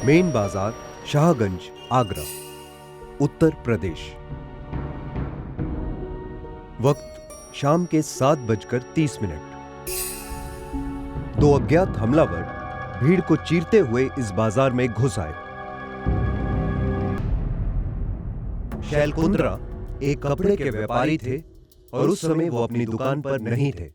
Main बाजार, शाहगंज, आगरा, उत्तर प्रदेश। वक्त शाम के 7:30। दो अज्ञात हमलावर भीड़ को चीरते हुए इस बाजार में घुस आए। शैल कुंद्रा एक कपड़े के व्यापारी थे और उस समय वो अपनी दुकान पर नहीं थे।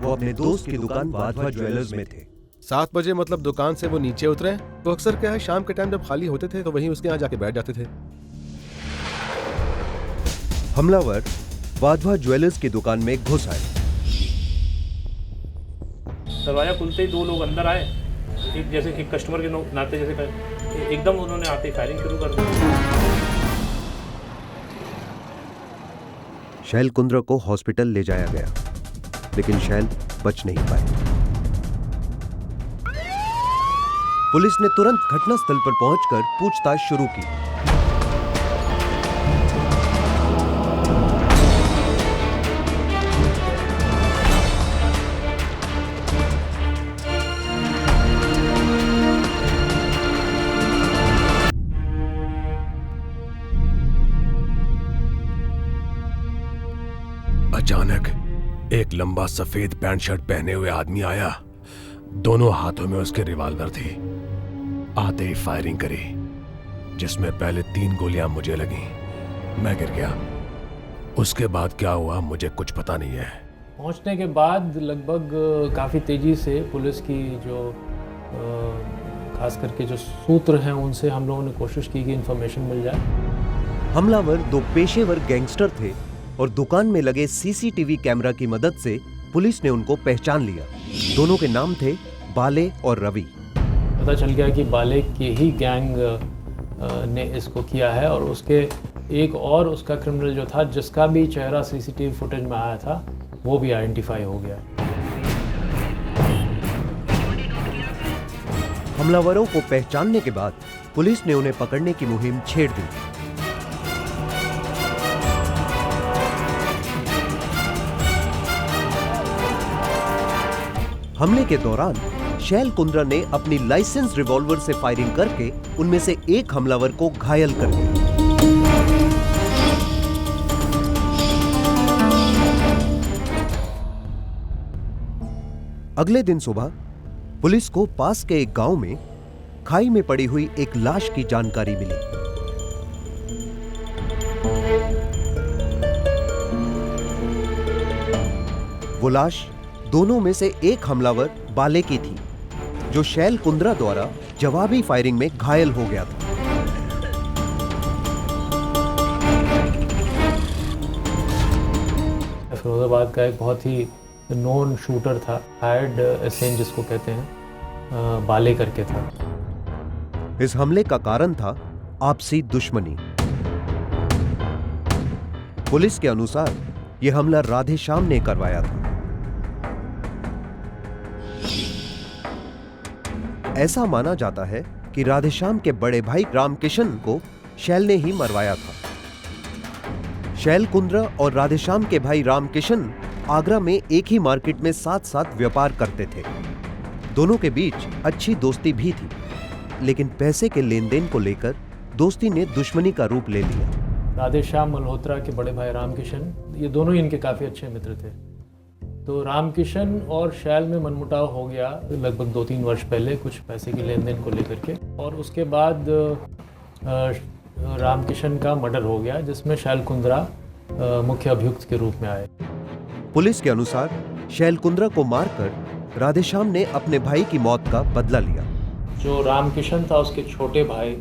वो अपने दोस्त की दुकान वाधवा ज्वेलर्स में थे। 7 बजे मतलब दुकान से वो नीचे उतरे तो अक्सर क्या है, शाम के टाइम जब खाली होते थे तो वहीं उसके यहाँ जाके बैठ जाते थे। हमलावर वाधवा ज्वेलर्स की दुकान में घुस आए। दरवाजा खुलते ही दो लोग अंदर आए। एक जैसे एक कस्टमर के नाते जैसे एकदम उन्होंने आते ही फायरिंग शुरू कर दी। शैल कुंद्रा को हॉस्पिटल ले जाया गया, लेकिन शैल बच नहीं पाए। पुलिस ने तुरंत घटनास्थल पर पहुंचकर पूछताछ शुरू की। अचानक एक लंबा सफेद पैंट शर्ट पहने हुए आदमी आया। दोनों हाथों में उसके रिवॉल्वर थी। आते ही फायरिंग करी, जिसमें पहले 3 गोलियां मुझे लगी। मैं गिर गया। उसके बाद क्या हुआ मुझे कुछ पता नहीं है। पहुंचने के बाद लगभग काफ़ी तेज़ी से पुलिस की जो खास करके जो सूत्र हैं उनसे हम लोगों ने कोशिश की कि इंफॉर्मेशन मिल जाए। हमलावर 2 पेशेवर गैंगस्टर थे और दुकान में लगे सीसीटीवी कैमरा की मदद से पुलिस ने उनको पहचान लिया। दोनों के नाम थे बाले और रवि। पता चल गया कि बाले के ही गैंग ने इसको किया है और उसके एक और उसका क्रिमिनल जो था, जिसका भी चेहरा सीसीटीवी फुटेज में आया था, वो भी आइडेंटिफाई हो गया। हमलावरों को पहचानने के बाद पुलिस ने उन्हें पकड़ने की मुहिम छेड़ दी। हमले के दौरान शैल कुंद्रा ने अपनी लाइसेंस रिवॉल्वर से फायरिंग करके उनमें से एक हमलावर को घायल कर दिया। अगले दिन सुबह पुलिस को पास के एक गांव में खाई में पड़ी हुई एक लाश की जानकारी मिली। वो लाश दोनों में से एक हमलावर बाले की थी, जो शैल कुंद्रा द्वारा जवाबी फायरिंग में घायल हो गया था। फिरोजाबाद का एक बहुत ही नोन शूटर था, हायर्ड एसेंट जिसको कहते हैं, बाले करके था। इस हमले का कारण था आपसी दुश्मनी। पुलिस के अनुसार यह हमला राधेश्याम ने करवाया था। ऐसा माना जाता है कि राधेश्याम के बड़े भाई रामकिशन को शैल ने ही मरवाया था। शैल कुंद्रा और राधेश्याम के भाई रामकिशन आगरा में एक ही मार्केट में साथ साथ व्यापार करते थे। दोनों के बीच अच्छी दोस्ती भी थी, लेकिन पैसे के लेन देन को लेकर दोस्ती ने दुश्मनी का रूप ले लिया। राधेश्याम मल्होत्रा के बड़े भाई रामकिशन, ये दोनों ही इनके काफ़ी अच्छे मित्र थे। तो रामकिशन और शैल में मनमुटाव हो गया लगभग 2-3 वर्ष पहले, कुछ पैसे के लेन देन को लेकर के, और उसके बाद रामकिशन का मर्डर हो गया, जिसमें शैल कुंद्रा मुख्य अभियुक्त के रूप में आए। पुलिस के अनुसार शैल कुंद्रा को मारकर राधेश्याम ने अपने भाई की मौत का बदला लिया। जो रामकिशन था, उसके छोटे भाई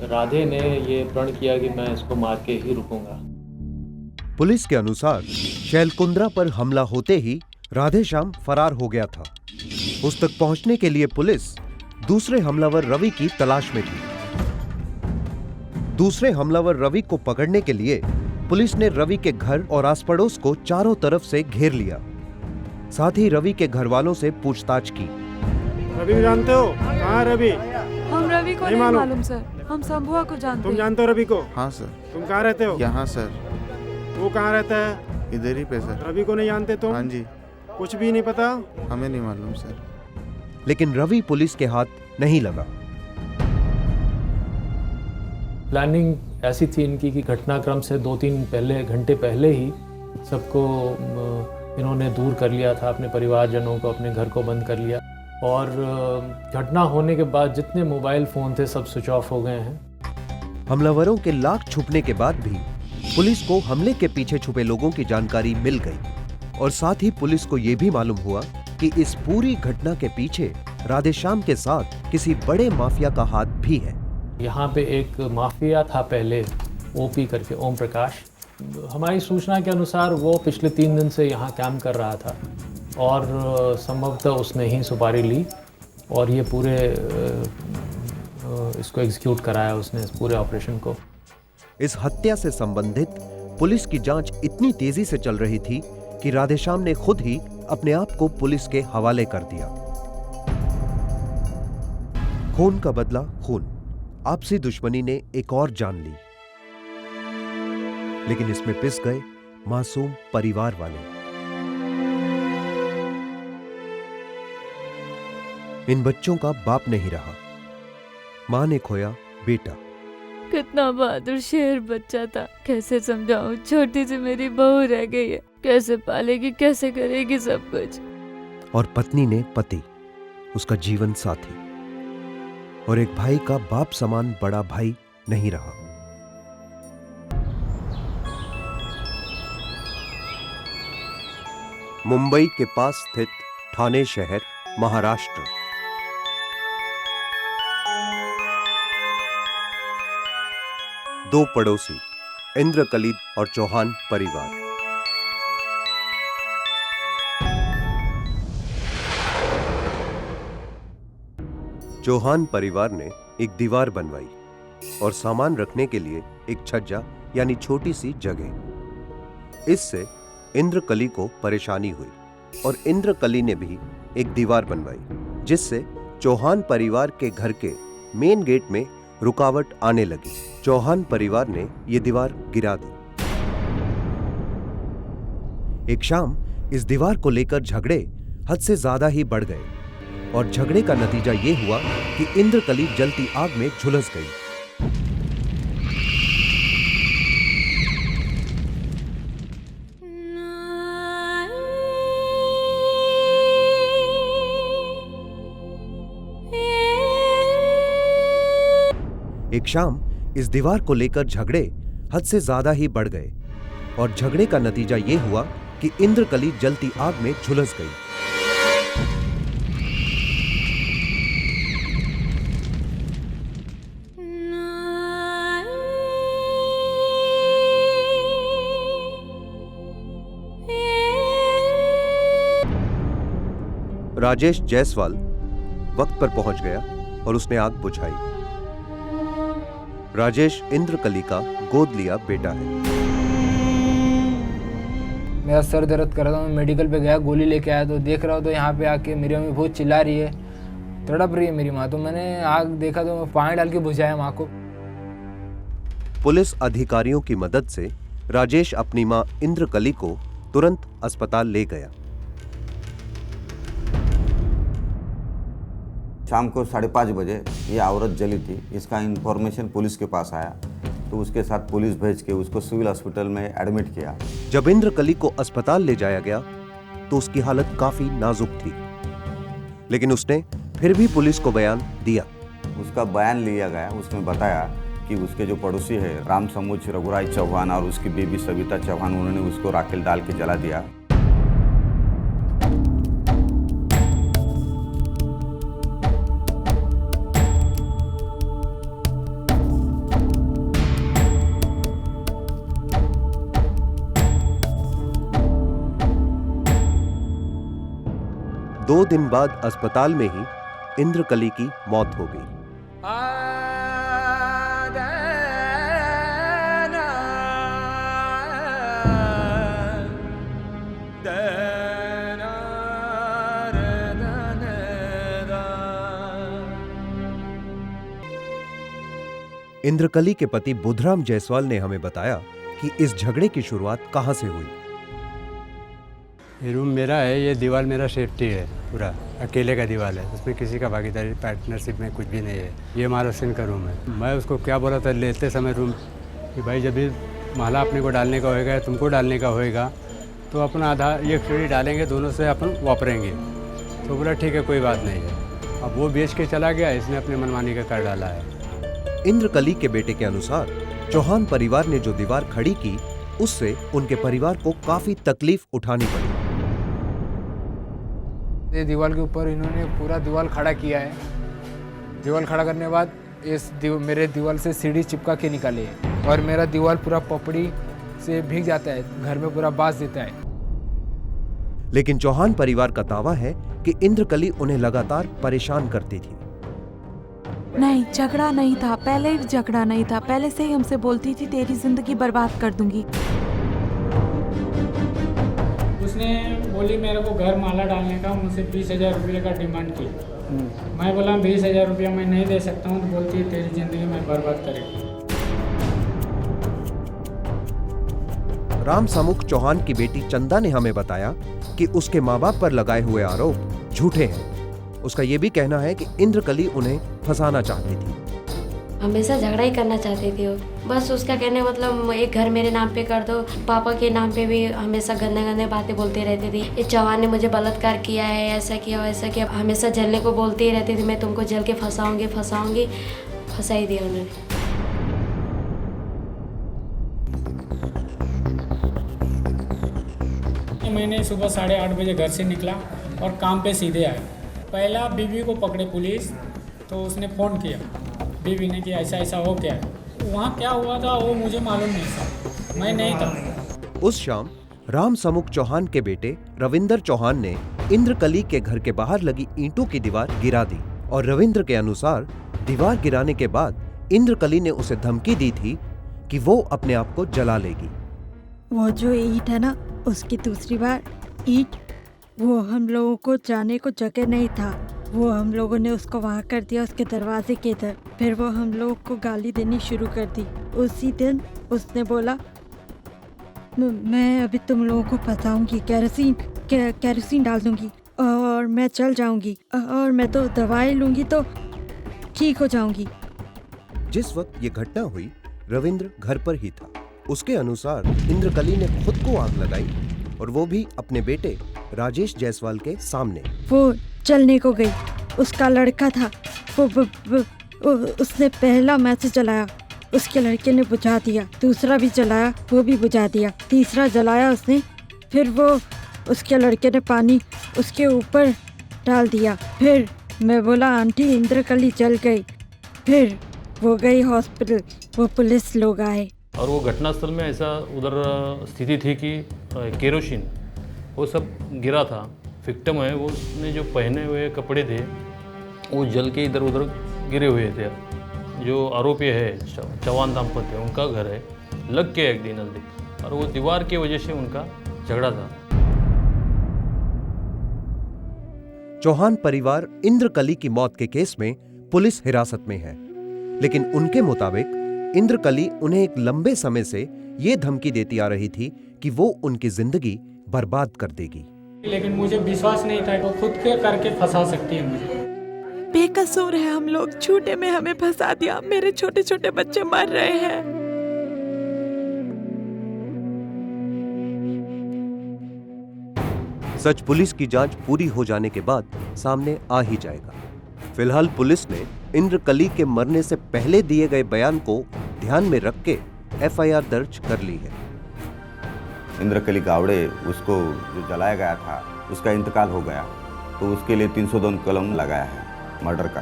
राधे ने ये प्रण किया कि मैं इसको मार के ही रुकूंगा। पुलिस के अनुसार शैल कुंद्रा पर हमला होते ही राधेश्याम फरार हो गया था। उस तक पहुंचने के लिए पुलिस दूसरे हमलावर रवि की तलाश में थी। दूसरे हमलावर रवि को पकड़ने के लिए पुलिस ने रवि के घर और आस पड़ोस को चारों तरफ से घेर लिया। साथ ही रवि के घर वालों से पूछताछ की। रवि जानते हो? कहाँ रवि? हम रवि को नहीं मालूम सर, हम शंभुआ को जानते हैं। तुम जानते हो रवि को? हाँ सर। तुम कहाँ रहते हो? यहाँ सर। वो कहाँ रहता है? इधर ही पे सर। रवि को नहीं जानते तुम? हाँ जी। कुछ भी नहीं पता? हमें नहीं मालूम सर। लेकिन रवि पुलिस के हाथ नहीं लगा। प्लानिंग ऐसी थी इनकी कि घटनाक्रम से 2-3 घंटे पहले ही सबको इन्होंने दूर कर लिया था, अपने परिवारजनों को, अपने घर को बंद कर लिया। और घटना होने के बाद जितने मोबाइल फ़ोन थे सब स्विच ऑफ हो गए हैं। हमलावरों के लाख छुपने के बाद भी पुलिस को हमले के पीछे छुपे लोगों की जानकारी मिल गई और साथ ही पुलिस को यह भी मालूम हुआ कि इस पूरी घटना के पीछे राधेश्याम के साथ किसी बड़े माफिया का हाथ भी है। यहाँ पे एक माफिया था पहले, ओपी करके, ओम प्रकाश। हमारी सूचना के अनुसार वो पिछले 3 दिन से यहाँ कैंप कर रहा था और संभवतः उसने ही सुपारी ली और ये पूरे इसको एग्जीक्यूट कराया उसने, इस पूरे ऑपरेशन को। इस हत्या से संबंधित पुलिस की जांच इतनी तेजी से चल रही थी कि राधेश्याम ने खुद ही अपने आप को पुलिस के हवाले कर दिया। खून का बदला खून, आपसी दुश्मनी ने एक और जान ली, लेकिन इसमें पिस गए मासूम परिवार वाले। इन बच्चों का बाप नहीं रहा, मां ने खोया बेटा। कितना बहादुर शेर बच्चा था, कैसे समझाऊं, छोटी सी मेरी बहू रह गई है, कैसे पालेगी, कैसे करेगी सब कुछ। और पत्नी ने पति, उसका जीवन साथी, और एक भाई का बाप समान बड़ा भाई नहीं रहा। मुंबई के पास स्थित ठाणे शहर, महाराष्ट्र। दो पड़ोसी, इंद्रकली और चौहान परिवार। चौहान परिवार ने एक दीवार बनवाई और सामान रखने के लिए एक छज्जा यानी छोटी सी जगह। इससे इंद्रकली को परेशानी हुई और इंद्रकली ने भी एक दीवार बनवाई, जिससे चौहान परिवार के घर के मेन गेट में रुकावट आने लगी। चौहान परिवार ने यह दीवार गिरा दी। एक शाम इस दीवार को लेकर झगड़े हद से ज्यादा ही बढ़ गए और झगड़े का नतीजा यह हुआ कि इंद्रकली जलती आग में झुलस गई। एक शाम इस दीवार को लेकर झगड़े हद से ज्यादा ही बढ़ गए और झगड़े का नतीजा यह हुआ कि इंद्रकली जलती आग में झुलस गई। राजेश जायसवाल वक्त पर पहुंच गया और उसने आग बुझाई। राजेश इंद्रकली का गोद लिया बेटा है। मेरा सर दर्द कर रहा था, मैं मेडिकल पे गया, गोली लेके आया तो देख रहा हूँ तो यहाँ पे आके मेरी मम्मी बहुत चिल्ला रही है, तड़प रही है मेरी माँ। तो मैंने आग देखा तो मैं पानी डाल के बुझाया माँ को। पुलिस अधिकारियों की मदद से राजेश अपनी माँ इंद्रकली को तुरंत अस्पताल ले गया। शाम को 5:30 बजे ये औरत जली थी, इसका इंफॉर्मेशन पुलिस के पास आया तो उसके साथ पुलिस भेज के उसको सिविल हॉस्पिटल में एडमिट किया। जब इंद्रकली को अस्पताल ले जाया गया तो उसकी हालत काफी नाजुक थी, लेकिन उसने फिर भी पुलिस को बयान दिया। उसका बयान लिया गया, उसने बताया कि उसके जो पड़ोसी है राम समुच रघुराई चौहान और उसकी बेबी सविता चौहान, उन्होंने उसको राखेल डाल के जला दिया। दो दिन बाद अस्पताल में ही इंद्रकली की मौत हो गई। इंद्रकली के पति बुधराम जायसवाल ने हमें बताया कि इस झगड़े की शुरुआत कहां से हुई। ये रूम मेरा है, ये दीवार मेरा सेफ्टी है, पूरा अकेले का दीवार है, उसमें किसी का भागीदारी पार्टनरशिप में कुछ भी नहीं है। ये हमारा सिंह का रूम है। मैं उसको क्या बोला था लेते समय रूम कि भाई जब भी माला अपने को डालने का होएगा, तुमको डालने का होएगा, तो अपना आधा ये सीढ़ी डालेंगे, दोनों से अपन वापरेंगे। तो बोला ठीक है, कोई बात नहीं है। अब वो बेच के चला गया, इसने अपने मनमानी का कर डाला है। इंद्रकली के बेटे के अनुसार चौहान परिवार ने जो दीवार खड़ी की, उससे उनके परिवार को काफी तकलीफ उठानी पड़ी। ये दीवार के ऊपर इन्होंने पूरा दीवार खड़ा किया है। दीवार खड़ा करने के बाद मेरे दीवार से सीढ़ी चिपका के निकाले है और मेरा दीवार पूरा पपड़ी से भीग जाता है, घर में पूरा बास देता है। लेकिन चौहान परिवार का दावा है कि इंद्रकली उन्हें लगातार परेशान करती थी। नहीं, झगड़ा नहीं था, पहले ही झगड़ा नहीं था, पहले से ही हमसे बोलती थी तेरी जिंदगी बर्बाद कर दूंगी। उसने बोली मेरे को घर माला डालने का, मुझसे 20,000 रुपये का डिमांड किया। मैं बोला 20,000 रुपया मैं नहीं दे सकता हूँ, तो बोलती है तेरी ज़िंदगी में बर्बाद करेगी। राम समुख चौहान की बेटी चंदा ने हमें बताया कि उसके माँ बाप पर लगाए हुए आरोप झूठे हैं। उसका ये भी कहना है कि इंद्रकली उन्हें फंसाना चाहती थी। हमेशा झगड़ा ही करना चाहती थी वो। बस उसका कहने मतलब एक घर मेरे नाम पे कर दो, पापा के नाम पे भी हमेशा गंदे गंदे बातें बोलती रहती थी। ये चौहान ने मुझे बलात्कार किया है, ऐसा किया वैसा किया, हमेशा जलने को बोलती ही रहती थी, मैं तुमको जल के फंसाऊंगी फंसाऊंगी। फंसा ही दिया उन्होंने। मैंने सुबह 8:30 बजे घर से निकला और काम पे सीधे आया। पहला बीवी को पकड़े पुलिस, तो उसने फ़ोन किया बीवी ने कि ऐसा ऐसा हो गया है। वहाँ क्या हुआ था वो मुझे मालूम नहीं था, मैं नहीं था। उस शाम राम समुख चौहान के बेटे रविंदर चौहान ने इंद्रकली के घर के बाहर लगी ईंटों की दीवार गिरा दी और रविंद्र के अनुसार दीवार गिराने के बाद इंद्रकली ने उसे धमकी दी थी कि वो अपने आप को जला लेगी। वो जो ईंट है ना, उसकी दूसरी बार ईंट, वो हम लोगों को जाने को जगह नहीं था, वो हम लोगों ने उसको वहाँ कर दिया उसके दरवाजे के इधर। फिर वो हम लोगों को गाली देनी शुरू कर दी। उसी दिन उसने बोला मैं अभी तुम लोगों को फंसाऊंगी, केरोसिन डाल दूंगी और मैं चल जाऊंगी और मैं तो दवाई लूंगी तो ठीक हो जाऊंगी। जिस वक्त ये घटना हुई रविंद्र घर पर ही था। उसके अनुसार इंद्रकली ने खुद को आग लगाई और वो भी अपने बेटे राजेश जायसवाल के सामने। वो चलने को गई, उसका लड़का था, उसने पहला मैसेज जलाया, उसके लड़के ने बुझा दिया, दूसरा भी जलाया, वो भी बुझा दिया, तीसरा जलाया उसने, फिर वो उसके लड़के ने पानी उसके ऊपर डाल दिया। फिर मैं बोला आंटी इंद्रकली जल गई। फिर वो गई हॉस्पिटल, वो पुलिस लोग आए। और वो घटनास्थल में ऐसा उधर स्थिति थी कि केरोसिन वो सब गिरा था। विक्टिम है, वो उसने जो पहने हुए कपड़े थे वो जल के इधर उधर गिरे हुए थे। जो आरोपी है चौहान दाम्पत्य, उनका घर है लग के एक दिन नज़दीक, और वो दीवार की वजह से उनका झगड़ा था। चौहान परिवार इंद्रकली की मौत के केस में पुलिस हिरासत में है, लेकिन उनके मुताबिक इंद्रकली उन्हें एक लंबे समय से ये धमकी देती आ रही थी कि वो उनकी जिंदगी बर्बाद कर देगी। लेकिन मुझे विश्वास नहीं था कि खुद के करके फंसा सकती है मुझे। बेकसूर है हम लोग, झूठे में हमें फंसा दिया, मेरे छोटे छोटे बच्चे मर रहे हैं। सच पुलिस की जांच पूरी हो जाने के बाद सामने आ ही जाएगा। फिलहाल पुलिस ने इंद्रकली के मरने से पहले दिए गए बयान को ध्यान में रख के एफआईआर दर्ज कर ली है। इंद्रकली गावड़े, उसको जो जलाया गया था, उसका इंतकाल हो गया, तो उसके लिए 302 कलम लगाया है मर्डर का।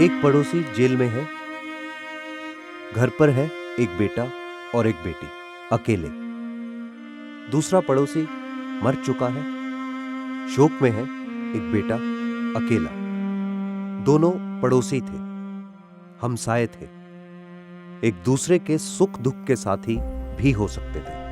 एक पड़ोसी जेल में है, घर पर है एक बेटा और एक बेटी अकेले। दूसरा पड़ोसी मर चुका है, शोक में है एक बेटा अकेला। दोनों पड़ोसी थे, हमसाए थे, एक दूसरे के सुख दुख के साथी भी हो सकते थे।